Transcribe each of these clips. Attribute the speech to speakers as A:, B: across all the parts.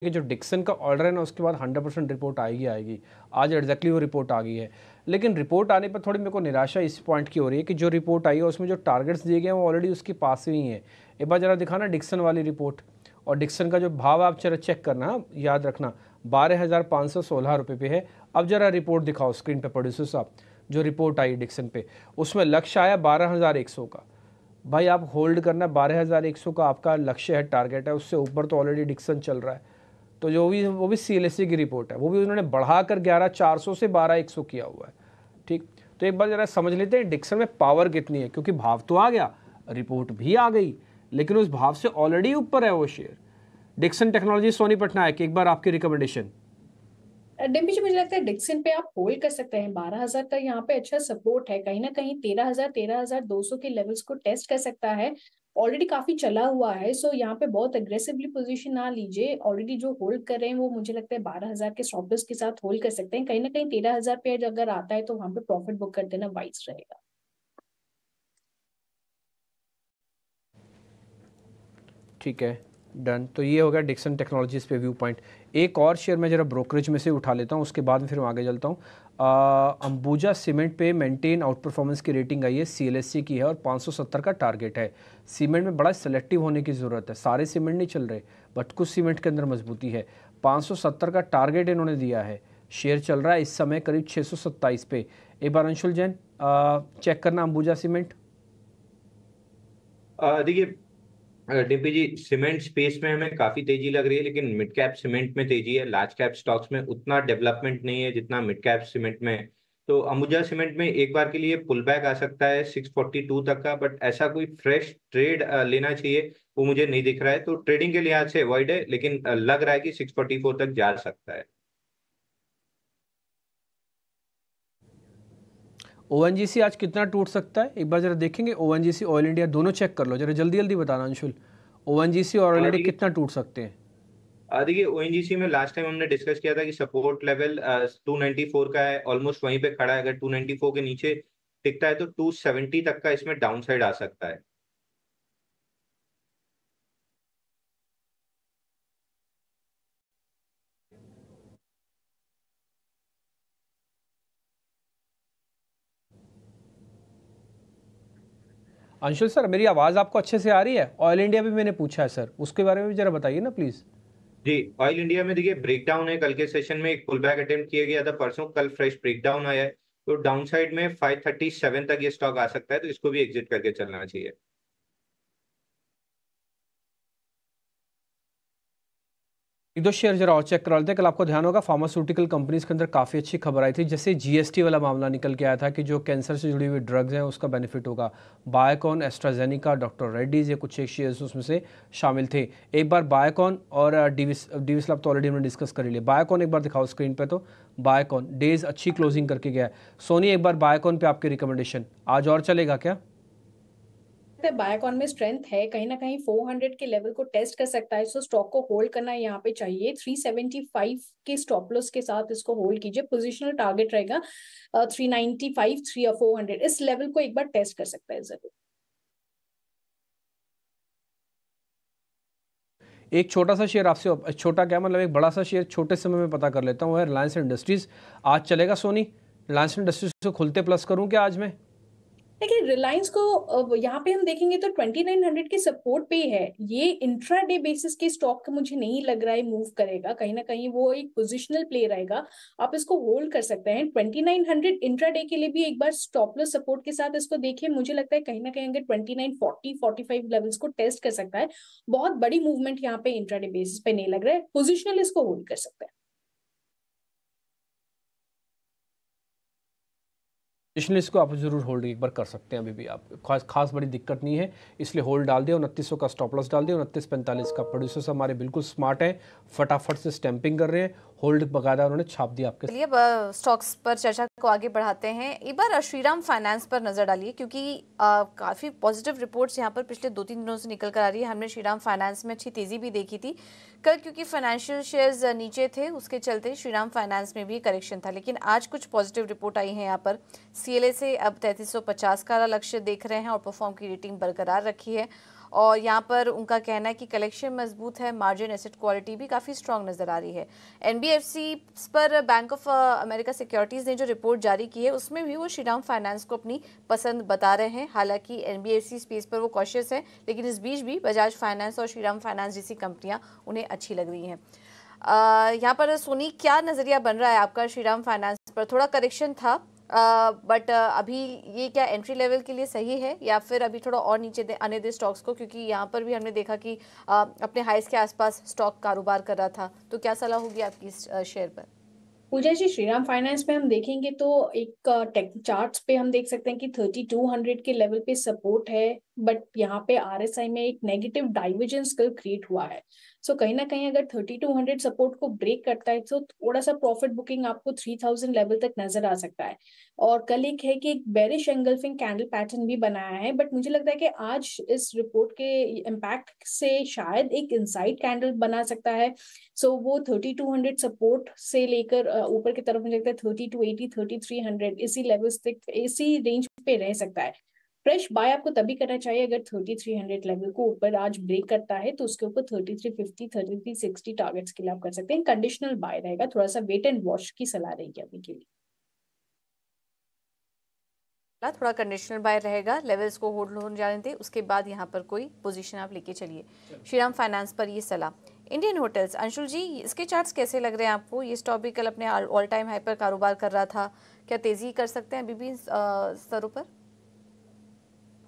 A: कि जो डिक्सन का ऑर्डर है ना उसके बाद 100% रिपोर्ट आएगी आएगी। आज एग्जैक्टली वो रिपोर्ट आ गई है, लेकिन रिपोर्ट आने पर थोड़ी मेरे को निराशा इस पॉइंट की हो रही है कि जो रिपोर्ट आई है उसमें जो टारगेट्स दिए गए हैं वो ऑलरेडी उसके पास ही हैं। एक बार ज़रा दिखाना डिक्सन वाली रिपोर्ट, और डिक्सन का जो भाव आप जरा चेक करना, याद रखना 12,516 रुपये पे है। अब जरा रिपोर्ट दिखाओ स्क्रीन पे प्रोड्यूसर साहब, जो रिपोर्ट आई डिक्सन पे उसमें लक्ष्य आया 12,100 का। भाई आप होल्ड करना, 12,100 का आपका लक्ष्य है, टारगेट है, उससे ऊपर तो ऑलरेडी डिक्सन चल रहा है। तो जो भी वो भी सीएलएससी की रिपोर्ट है, वो भी उन्होंने बढ़ाकर 11,400 से 12,100 किया हुआ है। ठीक, तो एक बार जरा समझ लेते हैं डिक्सन में पावर कितनी है, क्योंकि भाव तो आ गया, रिपोर्ट भी आ गई, लेकिन उस भाव से ऑलरेडी ऊपर है वो share. Dixon technology, Soni Patnaik, एक बार आपकी रिकमेंडेशन।
B: डिम्पी जी, मुझे लगता है डिक्सन पे आप होल्ड कर सकते हैं। 12,000 का यहाँ पे अच्छा सपोर्ट है, कहीं ना कहीं 13,000 13,200 के लेवल्स को टेस्ट कर सकता है। ऑलरेडी काफी चला हुआ है, सो यहाँ पे बहुत अग्रेसिवली पोजीशन ना लीजिए। ऑलरेडी जो होल्ड कर रहे हैं वो मुझे लगता है 12,000 के स्टॉप लॉस के साथ होल्ड कर सकते हैं। कहीं ना कहीं 13,000 पे अगर आता है तो वहां पे प्रॉफिट बुक कर देना वाइज रहेगा।
A: ठीक है, डन। तो ये हो गया डिक्सन टेक्नोलॉजीज पे व्यू पॉइंट। एक और शेयर मैं जरा ब्रोकरेज में से उठा लेता हूँ, उसके बाद में फिर मैं आगे चलता हूँ। अंबुजा सीमेंट पे मेंटेन आउट परफॉर्मेंस की रेटिंग आई है, सीएलएससी की है, और 570 का टारगेट है। सीमेंट में बड़ा सेलेक्टिव होने की ज़रूरत है, सारे सीमेंट नहीं चल रहे, बट कुछ सीमेंट के अंदर मजबूती है। 570 का टारगेट इन्होंने दिया है। शेयर चल रहा है इस समय करीब 627 पे। एक बार अंशुल जैन चेक करना अंबुजा सीमेंट।
C: देखिए डीपी जी, सीमेंट स्पेस में हमें काफी तेजी लग रही है, लेकिन मिड कैप सीमेंट में तेजी है, लार्ज कैप स्टॉक्स में उतना डेवलपमेंट नहीं है जितना मिड कैप सीमेंट में है। तो अंबुजा सीमेंट में एक बार के लिए पुल बैक आ सकता है 642 तक का, बट ऐसा कोई फ्रेश ट्रेड लेना चाहिए वो मुझे नहीं दिख रहा है। तो ट्रेडिंग के लिहाज से अवॉइड है, लेकिन लग रहा है कि 644 तक जा सकता है।
A: ओएनजीसी आज कितना टूट सकता है, एक बार जरा देखेंगे। ओएनजीसी, ऑयल इंडिया दोनों चेक कर लो जरा, जल्दी जल्दी बताना अंशुल। ओएनजीसी और ऑयल इंडिया
C: देखिए
A: कितना टूट सकते हैं?
C: देखिए ओएनजीसी में लास्ट टाइम हमने डिस्कस किया था कि सपोर्ट लेवल 294 का है, ऑलमोस्ट वहीं पे खड़ा है। अगर 294 के नीचे टिकता है तो 270 तक का इसमें डाउन साइड आ सकता है।
A: अंशुल सर, मेरी आवाज़ आपको अच्छे से आ रही है? ऑयल इंडिया भी मैंने पूछा है सर, उसके बारे में भी जरा बताइए ना प्लीज़।
C: जी, ऑयल इंडिया में देखिए ब्रेकडाउन है। कल के सेशन में एक पुल बैक अटेम्प्ट किया गया था, परसों कल फ्रेश ब्रेकडाउन आया है। तो डाउन साइड में 537 तक ये स्टॉक आ सकता है, तो इसको भी एग्जिट करके चलना चाहिए।
A: एक दो शेयर जरा और चेक करा लेते हैं। कल आपको ध्यान होगा फार्मास्यूटिकल कंपनीज के अंदर काफ़ी अच्छी खबर आई थी, जैसे जीएसटी वाला मामला निकल के आया था कि जो कैंसर से जुड़ी हुई ड्रग्स हैं उसका बेनिफिट होगा। बायोकॉन, एस्ट्राजेनिका, डॉक्टर रेड्डीज, ये कुछ एक शेयर्स उसमें से शामिल थे। एक बार बायोकॉन और डीविस लैब तो ऑलरेडी हमने डिस्कस कर लिया। बायोकॉन एक बार दिखाओ स्क्रीन पर। तो बायोकॉन डेज अच्छी क्लोजिंग करके गया है। सोनी, एक बार बायोकॉन पे आपकी रिकमेंडेशन, आज और चलेगा क्या?
B: बायोकॉन में स्ट्रेंथ है, कहीं ना कहीं 400 के लेवल को टेस्ट कर सकता है, सो स्टॉक को होल्ड करना यहाँ पे चाहिए। 375 के स्टॉप लॉस के साथ इसको होल्ड कीजिए। पोजिशनल टारगेट रहेगा 395, 3 और 400, इस लेवल को एक बार टेस्ट कर सकता है जरूर।
A: एक छोटा सा शेयर आपसे, छोटा क्या मतलब एक बड़ा सा शेयर छोटे समय में पता कर लेता हूँ, है रिलायंस इंडस्ट्रीज। आज चलेगा सोनी? रिलायंस इंडस्ट्रीज को खुलते प्लस करूँ क्या आज में?
B: देखिए रिलायंस को यहाँ पे हम देखेंगे तो 2900 के सपोर्ट पे है। ये इंट्राडे बेसिस के स्टॉक का मुझे नहीं लग रहा है मूव करेगा, कहीं ना कहीं वो एक पोजिशनल प्ले रहेगा। आप इसको होल्ड कर सकते हैं। 2900 इंट्राडे के लिए भी एक बार स्टॉप लॉस सपोर्ट के साथ इसको देखिए। मुझे लगता है कहीं ना कहीं अगर 2940 45 लेवल्स को टेस्ट कर सकता है। बहुत बड़ी मूवमेंट यहाँ पे इंट्राडे बेसिस पे नहीं लग रहा है, पोजिशनल इसको होल्ड कर सकता है।
A: इसलिए इसको आप जरूर होल्ड एक बार कर सकते हैं, अभी भी आप खास बड़ी दिक्कत नहीं है, इसलिए होल्ड डाल दिया। 2900 का स्टॉप लॉस डाल दिया, 2945 का। प्रोड्यूसर्स हमारे बिल्कुल स्मार्ट हैं, फटाफट से स्टैंपिंग कर रहे हैं, होल्ड बकायदा उन्होंने छाप दिया आपके।
D: चलिए स्टॉक्स पर चर्चा को आगे बढ़ाते हैं। एक बार श्रीराम फाइनेंस पर नजर डालिए, क्योंकि काफी पॉजिटिव रिपोर्ट्स यहाँ पर पिछले 2-3 दिनों से निकल कर आ रही है। हमने श्रीराम फाइनेंस में अच्छी तेजी भी देखी थी कल, क्योंकि फाइनेंशियल शेयर्स नीचे थे, उसके चलते श्रीराम फाइनेंस में भी करेक्शन था। लेकिन आज कुछ पॉजिटिव रिपोर्ट आई है। यहाँ पर सीएलए से अब 3350 का लक्ष्य देख रहे हैं और परफॉर्म की रेटिंग बरकरार रखी है। और यहाँ पर उनका कहना है कि कलेक्शन मजबूत है, मार्जिन एसेट क्वालिटी भी काफ़ी स्ट्रांग नज़र आ रही है। एनबीएफसी पर बैंक ऑफ अमेरिका सिक्योरिटीज़ ने जो रिपोर्ट जारी की है उसमें भी वो श्रीराम फाइनेंस को अपनी पसंद बता रहे हैं। हालांकि एनबीएफसी स्पेस पर वो कॉशियस है, लेकिन इस बीच भी बजाज फाइनेंस और श्रीराम फाइनेंस जैसी कंपनियां उन्हें अच्छी लग रही हैं। यहाँ पर सोनी, क्या नज़रिया बन रहा है आपका श्रीराम फाइनेंस पर? थोड़ा करेक्शन था, बट अभी ये क्या एंट्री लेवल के लिए सही है या फिर अभी थोड़ा और नीचे आने दे स्टॉक्स को? क्योंकि यहाँ पर भी हमने देखा कि अपने हाइस के आसपास स्टॉक कारोबार कर रहा था, तो क्या सलाह होगी आपकी इस शेयर पर?
B: पूजा जी, श्रीराम फाइनेंस में हम देखेंगे तो एक टेक चार्ट्स पे हम देख सकते हैं कि 3200 के लेवल पे सपोर्ट है, बट यहाँ पे आरएसआई में एक नेगेटिव डाइवर्जेंस कल क्रिएट हुआ है। सो कहीं ना कहीं अगर 3200 सपोर्ट को ब्रेक करता है तो थोड़ा सा प्रॉफिट बुकिंग आपको 3000 लेवल तक नजर आ सकता है। और कल एक है कि एक बेरिश एंगल्फिंग कैंडल पैटर्न भी बनाया है, बट मुझे लगता है कि आज इस रिपोर्ट के इम्पैक्ट से शायद एक इनसाइड कैंडल बना सकता है। सो वो 3200 सपोर्ट से लेकर ऊपर की तरफ मुझे लगता है 3280 3300 इसी लेवल तक, इसी रेंज पे रह सकता है। फ्रेश बाय आपको तभी करना चाहिए अगर 3300 लेवल को ऊपर आज ब्रेक करता है, तो उसके ऊपर 3350 3360 टारगेट्स के लिए आप कर सकते हैं। कंडीशनल बाय रहेगा, थोड़ा सा वेट एंड वॉच की सलाह रहेगी अभी के लिए।
D: थोड़ा कंडीशनल बाय रहेगा, लेवल्स को होल्ड होने जाने दें, उसके बाद यहाँ पर कोई पोजीशन आप लेके चलिए। श्रीराम फाइनेंस पर ये सलाह। इंडियन होटल्स, अंशुल जी, इसके चार्ट्स कैसे लग रहे हैं आपको? ये स्टॉक भी कल अपने ऑल टाइम हाई पर कारोबार कर रहा था, क्या तेजी कर सकते हैं अभी भी स्तरों पर?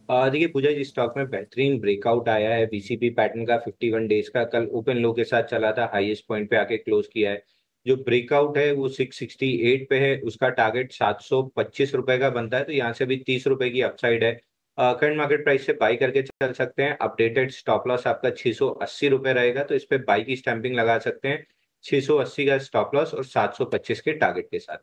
C: देखिए पूजा जी, स्टॉक में बेहतरीन ब्रेकआउट आया है बीसीपी पैटर्न का 51 डेज का। कल ओपन लो के साथ चला था, हाईएस्ट पॉइंट पे आके क्लोज किया है। जो ब्रेकआउट है वो 668 पे है, उसका टारगेट 725 रुपए का बनता है, तो यहाँ से भी 30 रुपए की अपसाइड है। करंट मार्केट प्राइस से बाई करके चल सकते हैं। अपडेटेड स्टॉप लॉस आपका 680 रुपए रहेगा, तो इस पे बाई की स्टैंपिंग लगा सकते हैं। 680 का स्टॉप लॉस और 725 के टारगेट के साथ।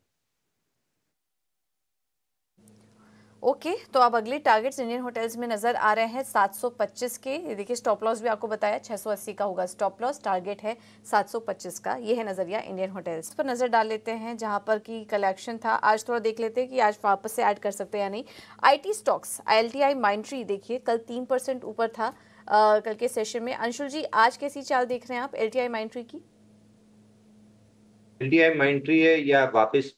D: ओके, तो अब अगले टारगेट्स इंडियन होटल्स में नजर आ रहे हैं 725 के। ये देखिए, स्टॉप लॉस भी आपको बताया 680 का होगा स्टॉप लॉस, टारगेट है 725 का। ये है नजरिया इंडियन होटल्स पर। नजर डाल लेते हैं जहां पर की कलेक्शन था। आज थोड़ा देख लेते हैं कि आज वापस से ऐड कर सकते हैं या नहीं। आईटी स्टॉक्स, ILTI माइंट्री देखिए कल 3% ऊपर था कल के सेशन में। अंशुल जी, आज कैसी चाल देख रहे हैं आप LTI माइंट्री की?
C: LTI माइंट्री है या वापस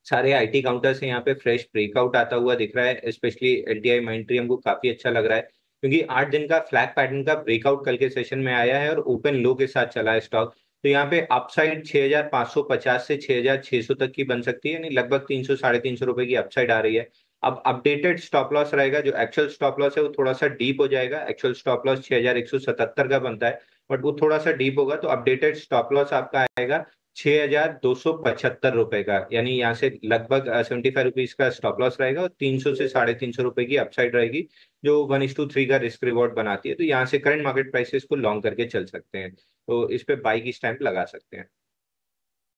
C: सारे आईटी काउंटर से यहाँ पे फ्रेश ब्रेकआउट आता हुआ दिख रहा है। स्पेशली एलटीआई माइंट्री हमको काफी अच्छा लग रहा है, क्योंकि 8 दिन का फ्लैग पैटर्न का ब्रेकआउट कल के सेशन में आया है और ओपन लो के साथ चला है स्टॉक। तो यहाँ पे अपसाइड 6550 से 6600 तक की बन सकती है, यानी लगभग 300 350 रुपए की अपसाइड आ रही है। अब अपडेटेड स्टॉप लॉस रहेगा, जो एक्चुअल स्टॉप लॉस है वो थोड़ा सा डीप हो जाएगा। एक्चुअल स्टॉप लॉस 6177 का बनता है, बट वो थोड़ा सा डीप होगा, तो अपडेटेड स्टॉप लॉस आपका आएगा 6275 रुपए का, यानी यहाँ से लगभग 75 रुपीज का स्टॉप लॉस रहेगा और 300 से 350 रुपए की अपसाइड रहेगी, जो 1:3 का रिस्क रिवॉर्ड बनाती है। तो यहाँ से करंट मार्केट प्राइसेस को लॉन्ग करके चल सकते हैं, तो इस पे बाई की स्टैंप लगा सकते हैं।